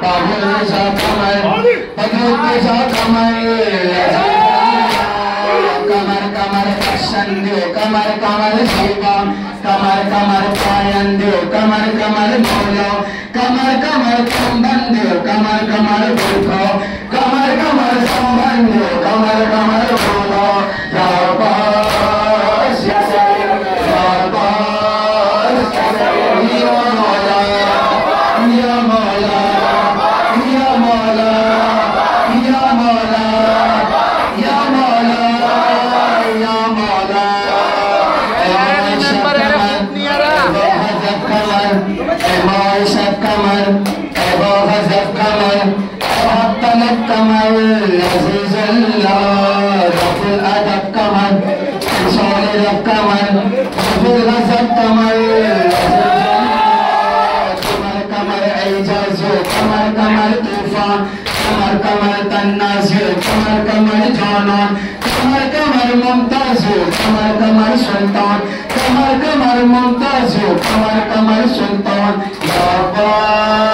बाहुल सा कमर बदरुद्ध सा कमर कमर कमर दर्शन दो कमर कमर शिवा कमर कमर पायन दो कमर कमर बोलो कमर कमर संबंध दो कमर कमर देखो कमर कमर संबंध दो कमर कमर बोलो या बास या बास या मौला या मौला या मौला या मौला या मौला या मौला कमर कमर कमर अदब कमर कमर कमर कमर एजाजो कमर कमर तूफान कमर कमर तन्नाज़ो कमर कमर जानान कमर कमर मुमताज़ो कमर कमर सुल्तान कमर कमर मुमताज़ो कमर कमर सुल्तान या